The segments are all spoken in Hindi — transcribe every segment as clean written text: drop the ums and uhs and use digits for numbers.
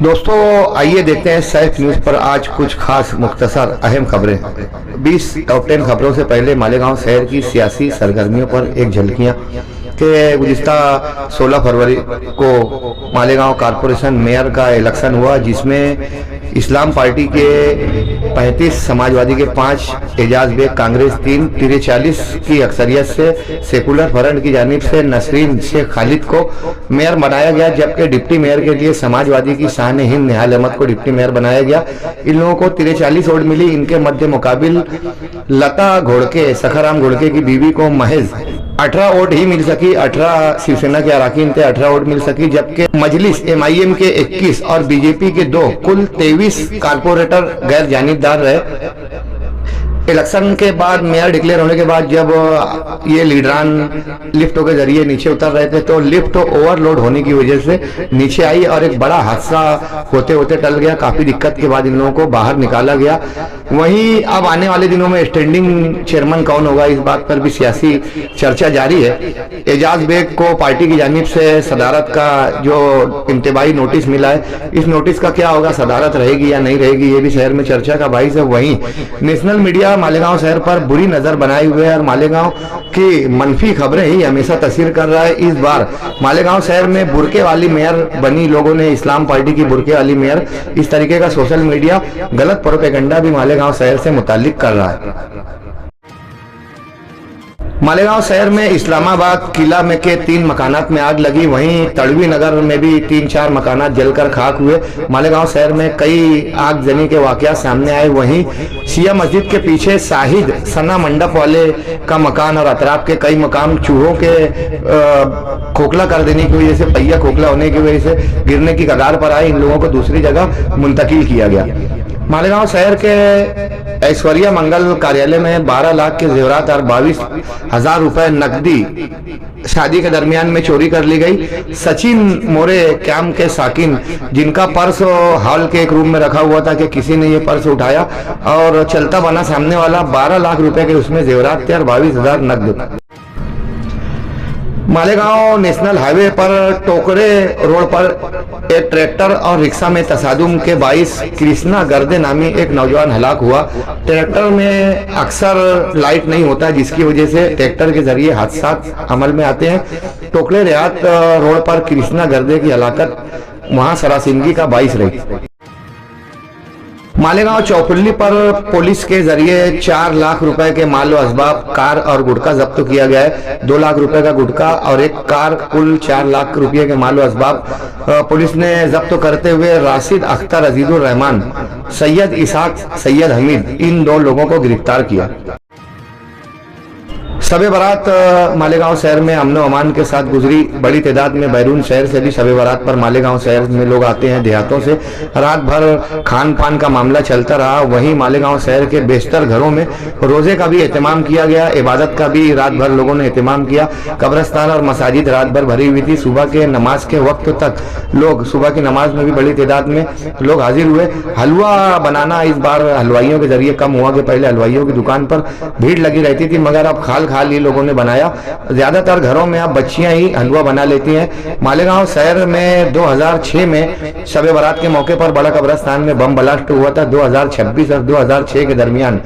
दोस्तों आइए देखते हैं सैफ न्यूज़ पर आज कुछ खास मुख्तसर अहम खबरें। 20 टॉप 10 खबरों से पहले मालेगांव शहर की सियासी सरगर्मियों पर एक झलकियां के गुज़िस्ता 16 फरवरी को मालेगांव कारपोरेशन मेयर का इलेक्शन हुआ, जिसमें इस्लाम पार्टी के 35, समाजवादी के 5, एजाज बेग कांग्रेस 3, 43 की अक्सरियत से सेकुलर फ्रंट की जानिब से नसरीन शेख खालिद को मेयर बनाया गया, जबकि डिप्टी मेयर के लिए समाजवादी की शान हिंद निहाल अहमद को डिप्टी मेयर बनाया गया। इन लोगों को 43 वोट मिली। इनके मध्य मुकाबिल लता घोड़के, सखाराम घोड़के की बीवी को महज 18 वोट ही मिल सकी। 18 शिवसेना के अराकीन थे, 18 वोट मिल सकी, जबकि मजलिस MIM के 21 और बीजेपी के 2 कुल 23 कारपोरेटर गैर जानिबदार रहे। इलेक्शन के बाद मेयर डिक्लेयर होने के बाद जब ये लीडरान लिफ्टों के जरिए नीचे उतर रहे थे तो लिफ्ट ओवरलोड होने की वजह से नीचे आई और एक बड़ा हादसा होते होते टल गया। काफी दिक्कत के बाद इन लोगों को बाहर निकाला गया। वहीं अब आने वाले दिनों में स्टैंडिंग चेयरमैन कौन होगा, इस बात पर भी सियासी चर्चा जारी है। एजाज बेग को पार्टी की जानिब से सदारत का जो इंतबाही नोटिस मिला है, इस नोटिस का क्या होगा, सदारत रहेगी या नहीं रहेगी, ये भी शहर में चर्चा का बाइस है। वहीं नेशनल मीडिया मालेगांव शहर पर बुरी नजर बनाए हुए है और मालेगांव की मनफी खबरें ही हमेशा तस्वीर कर रहा है। इस बार मालेगांव शहर में बुरके वाली मेयर बनी, लोगों ने इस्लाम पार्टी की बुरके वाली मेयर, इस तरीके का सोशल मीडिया गलत प्रोपेगेंडा भी मालेगांव शहर से मुताल्लिक कर रहा है। मालेगांव शहर में इस्लामाबाद किला में के 3 मकानात में आग लगी, वहीं तड़वी नगर में भी 3-4 मकानात जलकर खाक हुए। मालेगांव शहर में कई आगजनी के वाकया सामने आए। वहीं शिया मस्जिद के पीछे शाहिद सना मंडप वाले का मकान और अतराफ के कई मकान चूहों के खोखला कर देने की वजह से, पहिया खोखला होने की वजह से गिरने की कगार पर आए। इन लोगों को दूसरी जगह मुंतकिल किया गया। मालेगांव शहर के ऐश्वर्या मंगल कार्यालय में 12 लाख के जेवरात और 22,000 रुपए नकदी शादी के दरमियान में चोरी कर ली गई। सचिन मोरे कैंप के साकिन, जिनका पर्स हॉल के एक रूम में रखा हुआ था, कि किसी ने ये पर्स उठाया और चलता बना सामने वाला 12 लाख रुपए के उसमें जेवरात थे और 22,000 नकद। मालेगांव नेशनल हाईवे पर टोकरे रोड पर एक ट्रैक्टर और रिक्शा में तसादुम के 22 कृष्णा गर्दे नामी एक नौजवान हलाक हुआ। ट्रैक्टर में अक्सर लाइट नहीं होता, जिसकी वजह से ट्रैक्टर के जरिए हादसा अमल में आते हैं। टोकरे रियात रोड पर कृष्णा गर्दे की हलाकत वहां सरासिंदगी का बाइस रही। मालेगांव चौकुल्ली पर पुलिस के जरिए 4 लाख रुपए के माल व असबाब, कार और गुटखा जब्त किया गया है। 2 लाख रुपए का गुटखा और एक कार, कुल 4 लाख रुपए के माल व असबाब पुलिस ने जब्त करते हुए राशिद अख्तर, अजीजुर रहमान, सैयद इसाक, सैयद हमीद, इन 2 लोगों को गिरफ्तार किया। शब बारात मालेगांव शहर में अमन अमान के साथ गुजरी। बड़ी तादाद में बैरून शहर से भी शब बारात पर मालेगांव शहर में लोग आते हैं देहातों से। रात भर खान पान का मामला चलता रहा। वहीं मालेगांव शहर के बेशतर घरों में रोजे का भी एहतमाम किया गया, इबादत का भी रात भर लोगों ने एहतमाम किया। कब्रस्तान और मसाजिद रात भर भरी हुई थी। सुबह के नमाज के वक्त तक लोग, सुबह की नमाज में भी बड़ी तादाद में लोग हाजिर हुए। हलवा बनाना इस बार हलवाइयों के जरिए कम हुआ कि पहले हलवाइयों की दुकान पर भीड़ लगी रहती थी, मगर अब खाल ये लोगों ने बनाया। ज्यादातर घरों में अब बच्चियां ही हलवा बना लेती हैं। मालेगांव शहर में 2006 में शब बारात के मौके पर बड़ा कब्रस्तान में बम ब्लास्ट हुआ था। 2026 और 2006 के दरमियान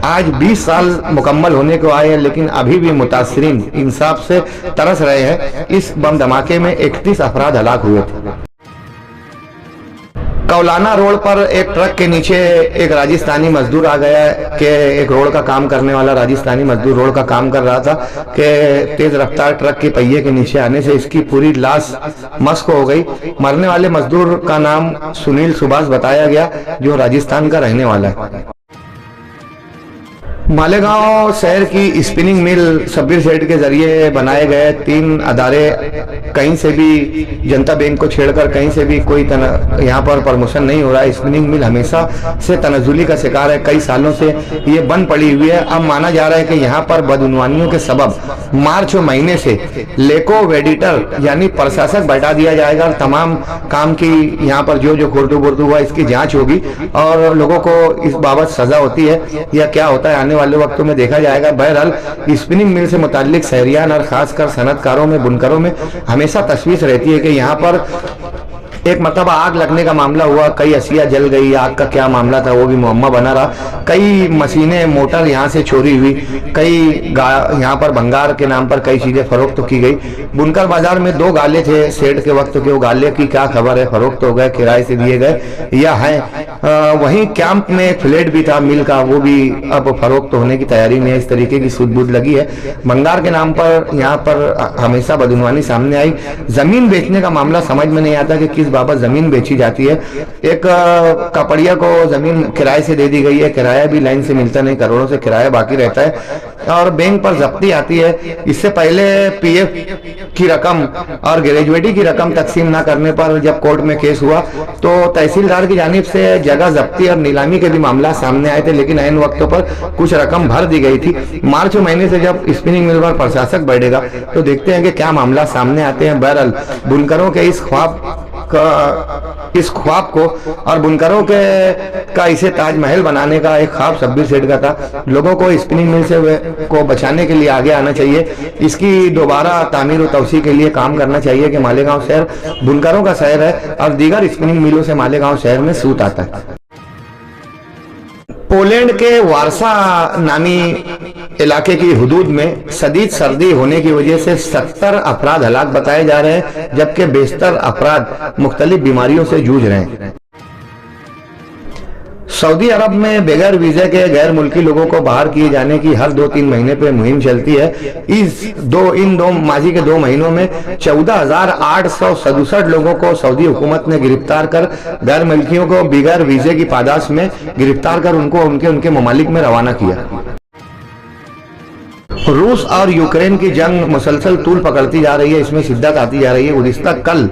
आज 20 साल मुकम्मल होने को आए हैं, लेकिन अभी भी मुतासरीन इंसाफ से तरस रहे हैं। इस बम धमाके में 31 अफराद हलाक हुए थे। कौलाना रोड पर एक ट्रक के नीचे एक राजस्थानी मजदूर आ गया कि एक रोड का काम करने वाला राजस्थानी मजदूर रोड का काम कर रहा था कि तेज रफ्तार ट्रक के पहिए के नीचे आने से इसकी पूरी लाश मस्क हो गई। मरने वाले मजदूर का नाम सुनील सुभाष बताया गया, जो राजस्थान का रहने वाला है। मालेगांव शहर की स्पिनिंग मिल शब्बीर सेठ के जरिए बनाए गए 3 अदारे कहीं से भी जनता बैंक को छेड़कर कहीं से भी कोई यहाँ पर प्रमोशन नहीं हो रहा है। स्पिनिंग मिल हमेशा से तनजुली का शिकार है, कई सालों से ये बंद पड़ी हुई है। अब माना जा रहा है कि यहाँ पर बदउनवानियों के सबब मार्च महीने से लेको वेडिटर यानी प्रशासक बैठा दिया जाएगा और तमाम काम की यहाँ पर जो खुर्दू बुर्दू हुआ इसकी जाँच होगी और लोगों को इस बाबत सजा होती है या क्या होता है आने वाले वक्तों में देखा जाएगा। बहरहाल स्पिनिंग मिल से मुताल्लिक शहरियान और खासकर सनतकारों में, बुनकरों में हमेशा तशवीश रहती है कि यहाँ पर एक मतलब आग लगने का मामला हुआ, कई अशिया जल गई, आग का क्या मामला था वो भी मुअम्मा बना रहा। कई मशीनें मोटर यहाँ से चोरी हुई, कई यहाँ पर भंगार के नाम पर कई चीजें फरोख्त तो की गई। बुनकर बाजार में 2 गाले थे सेठ के वक्त के, वो गाले की क्या खबर है, फरोख्त हो गए, किराए से दिए गए या है। वहीं कैंप में एक फ्लैट भी था मिल का, वो भी अब फरोख्त होने की तैयारी में, इस तरीके की सूझबूझ लगी है। भंगार के नाम पर यहाँ पर हमेशा बदनवानी सामने आई। जमीन बेचने का मामला समझ में नहीं आता कि किस बाबत जमीन बेची जाती है। एक कपड़िया को जमीन किराए से दे दी गई है, किराया भी लाइन से मिलता नहीं, करोड़ों से किराया बाकी रहता है और बैंक पर जब्ती आती है। इससे पहले पीएफ की रकम और ग्रेजुएटी की रकम तकसीम ना करने पर जब कोर्ट में केस हुआ तो तहसीलदार की जानिब से जगह जब्ती और नीलामी के भी मामला सामने आए थे, लेकिन ऐन वक्तों पर कुछ रकम भर दी गई थी। मार्च महीने से जब स्पिनिंग मिल पर प्रशासक बैठेगा तो देखते हैं कि क्या मामला सामने आते हैं। बहरहाल बुनकरों के इस ख्वाब को और बुनकरों के का इसे ताजमहल बनाने का एक ख्वाब शब्बीर सेठ का था। लोगों को स्पिनिंग मिल से को बचाने के लिए आगे आना चाहिए, इसकी दोबारा तामीर और तवसी के लिए काम करना चाहिए कि मालेगांव शहर बुनकरों का शहर है और दीगर स्पिनिंग मिलों से मालेगांव शहर में सूत आता है। पोलैंड के वारसा नामी इलाके की हुदूद में शदीद सर्दी होने की वजह से 70 अफराद हलाक बताए जा रहे हैं, जबकि 72 अफराद मुख्तलिफ बीमारियों से जूझ रहे हैं। सऊदी अरब में बगैर वीजे के गैर मुल्की लोगों को बाहर किए जाने की हर 2-3 महीने पे मुहिम चलती है। माजी के 2 महीनों में 14,867 लोगों को सऊदी हुकूमत ने गिरफ्तार कर गैर मुल्कियों को बगैर वीजे की पादाश में गिरफ्तार कर उनको उनके ममालिक में रवाना किया। रूस और यूक्रेन की जंग मुसलसल तूल पकड़ती जा रही है, इसमें शिद्दत आती जा रही है। गुज़िश्ता कल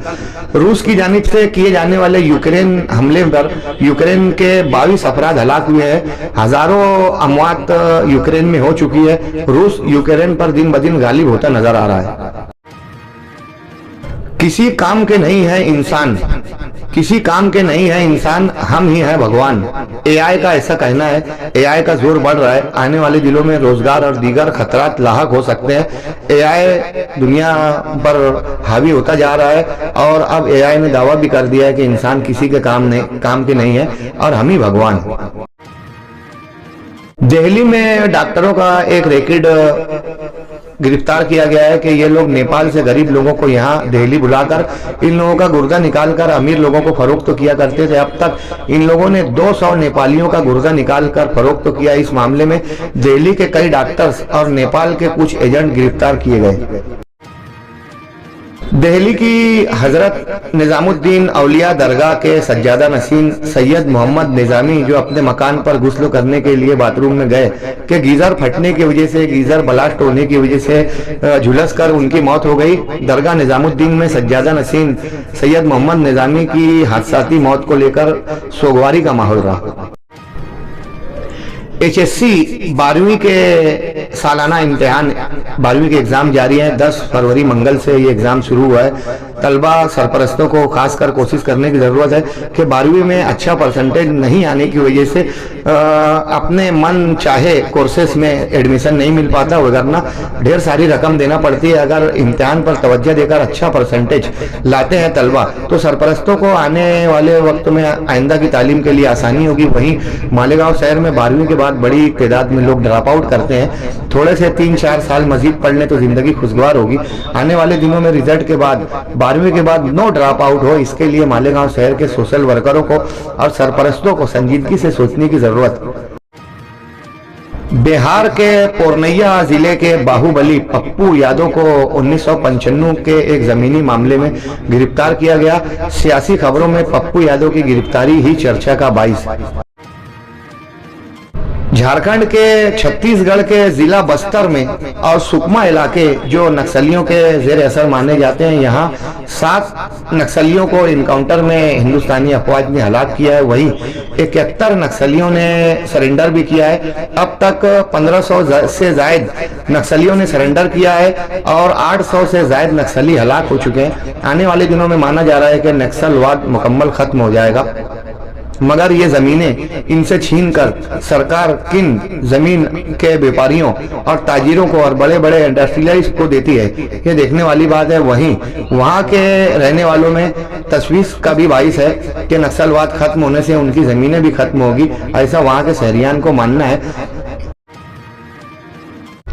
रूस की जानिब से किए जाने वाले यूक्रेन हमले पर यूक्रेन के 22 अफराद हलाक हुए हैं, हजारों अमवात यूक्रेन में हो चुकी है। रूस यूक्रेन पर दिन ब दिन गालिब होता नजर आ रहा है। किसी काम के नहीं है इंसान, किसी काम के नहीं है इंसान, हम ही है भगवान। एआई का ऐसा कहना है। एआई का जोर बढ़ रहा है, आने वाले दिनों में रोजगार और दीगर खतरात लाहक हो सकते हैं। एआई दुनिया पर हावी होता जा रहा है और अब एआई ने दावा भी कर दिया है कि इंसान किसी के काम के नहीं है और हम ही भगवान हैं। दिल्ली में डॉक्टरों का एक रैकेट गिरफ्तार किया गया है कि ये लोग नेपाल से गरीब लोगों को यहाँ दिल्ली बुलाकर इन लोगों का गुर्दा निकालकर अमीर लोगों को फरोख्त तो किया करते थे। अब तक इन लोगों ने 200 नेपालियों का गुर्दा निकालकर फरोख्त तो किया। इस मामले में दिल्ली के कई डॉक्टर्स और नेपाल के कुछ एजेंट गिरफ्तार किए गए। दिल्ली की हजरत निजामुद्दीन औलिया दरगाह के सज्जादा नशीन सैयद मोहम्मद निजामी जो अपने मकान पर गुस्ल करने के लिए बाथरूम में गए कि गीजर फटने की वजह से, गीजर ब्लास्ट होने की वजह से झुलस कर उनकी मौत हो गई। दरगाह निजामुद्दीन में सज्जादा नशीन सैयद मोहम्मद निजामी की हादसाती मौत को लेकर सोगवारी का माहौल रहा। HSC 12वीं के सालाना इम्तिहान 12वीं के एग्जाम जारी हैं। 10 फरवरी मंगल से ये एग्जाम शुरू हुआ है। तलबा सरपरस्तों को खासकर कोशिश करने की जरूरत है कि 12वीं में अच्छा परसेंटेज नहीं आने की वजह से अपने मन चाहे कोर्सेस में एडमिशन नहीं मिल पाता, वगरना ढेर सारी रकम देना पड़ती है। अगर इम्तिहान पर तवज्जो देकर अच्छा परसेंटेज लाते हैं तलबा तो सरपरस्तों को आने वाले वक्त में आइंदा की तालीम के लिए आसानी होगी। वहीं मालेगांव शहर में 12वीं के बाद बड़ी तादाद में लोग ड्रॉप आउट करते हैं। थोड़े से 3-4 साल मजीद पढ़ लें तो जिंदगी खुशगवार होगी। आने वाले दिनों में रिजल्ट के बाद 12वीं के बाद नो ड्रॉप आउट हो, इसके लिए मालेगांव शहर के सोशल वर्करों को और सरपरस्तों को संजीदगी से सोचने की जरूरत है। बिहार के पूर्णिया जिले के बाहुबली पप्पू यादव को 1995 के एक जमीनी मामले में गिरफ्तार किया गया। सियासी खबरों में पप्पू यादव की गिरफ्तारी ही चर्चा का बाइस। झारखंड के छत्तीसगढ़ के जिला बस्तर में और सुकमा इलाके जो नक्सलियों के जेर असर माने जाते हैं, यहाँ 7 नक्सलियों को इनकाउंटर में हिंदुस्तानी अफवाज ने हलाक किया है। वहीं 71 नक्सलियों ने सरेंडर भी किया है। अब तक 1500 से जायद नक्सलियों ने सरेंडर किया है और 800 से जायद नक्सली हलाक हो चुके हैं। आने वाले दिनों में माना जा रहा है कि नक्सलवाद मुकम्मल खत्म हो जाएगा। मगर ये जमीनें इनसे छीनकर सरकार किन जमीन के व्यापारियों और ताजिरों को और बड़े बड़े इंडस्ट्रियलिस्ट को देती है, ये देखने वाली बात है। वहीं वहां के रहने वालों में तशवीश का भी बाइस है कि नक्सलवाद खत्म होने से उनकी जमीनें भी खत्म होगी, ऐसा वहां के शहरियान को मानना है।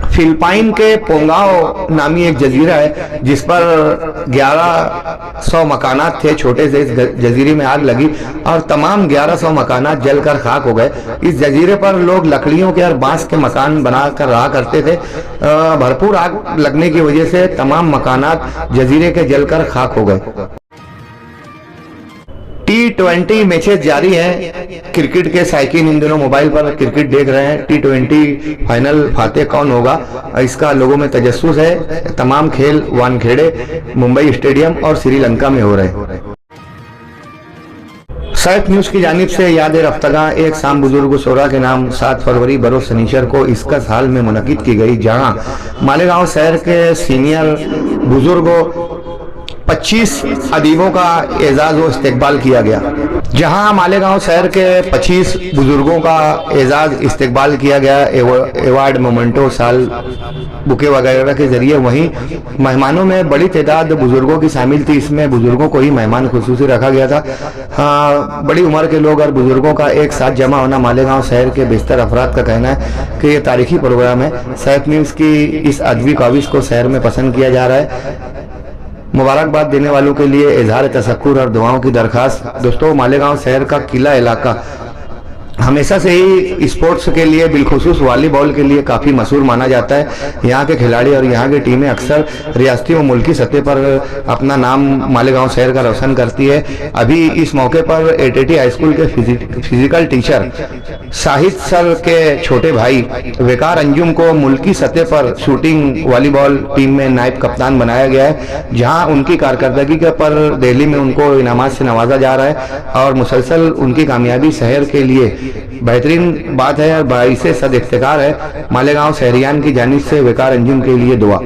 फिलिपाइन के पोंगाओ नामी एक जजीरा है जिस पर 1100 मकानात थे। छोटे से इस जजीरे में आग लगी और तमाम 1100 मकानात जलकर खाक हो गए। इस जजीरे पर लोग लकड़ियों के और बांस के मकान बनाकर रहा करते थे। भरपूर आग लगने की वजह से तमाम मकानात जजीरे के जलकर खाक हो गए। T20 मैचेस जारी हैं। क्रिकेट के शौकीन इन दिनों मोबाइल पर क्रिकेट देख रहे हैं। T20 फाइनल फातेह कौन होगा, इसका लोगों में तजस्सुस है। तमाम खेल वानखेड़े, मुंबई स्टेडियम और श्रीलंका में हो रहे हैं। सैफ न्यूज की जानिब से याद रफ्तगा एक शाम बुजुर्ग शोरा के नाम 7 फरवरी बरोज शनिचर को इसकस हाल में मुनक्किद की गई, जहां मालेगांव शहर के सीनियर बुजुर्गों 25 अदीबों का एजाज व इस्तकबाल किया गया। जहां मालेगांव शहर के 25 बुजुर्गों का एजाज इस्तकबाल किया गया एवार्ड, मोमेंटो, साल, बुके वगैरह के जरिए। वहीं मेहमानों में बड़ी तादाद बुजुर्गों की शामिल थी। इसमें बुजुर्गों को ही मेहमान खुसूसी रखा गया था। बड़ी उम्र के लोग और बुजुर्गों का एक साथ जमा होना मालेगांव शहर के बेशतर अफराद का कहना है कि ये तारीखी प्रोग्राम है। सैफ न्यूज की इस अदबी काविश को शहर में पसंद किया जा रहा है। मुबारकबाद देने वालों के लिए इजहार तशक्कुर और दुआओं की दरखास्त। दोस्तों, मालेगांव शहर का किला इलाका हमेशा से ही स्पोर्ट्स के लिए, बिलखुसूस वॉलीबॉल के लिए काफ़ी मशहूर माना जाता है। यहाँ के खिलाड़ी और यहाँ की टीमें अक्सर रियासती व मुल्की सतह पर अपना नाम मालेगांव शहर का रोशन करती है। अभी इस मौके पर एटीटी हाई स्कूल के फिजिकल टीचर शाहिद सर के छोटे भाई वेकार अंजुम को मुल्की सतह पर शूटिंग वॉलीबॉल टीम में नायब कप्तान बनाया गया है, जहाँ उनकी कारकर्दगी पर दिल्ली में उनको इनामात से नवाजा जा रहा है और मुसलसल उनकी कामयाबी शहर के लिए बेहतरीन बात है और बाइसे सद इफ्तिखार है। मालेगांव शहरियान की जानिब से वेकार अंजुम के लिए दुआ।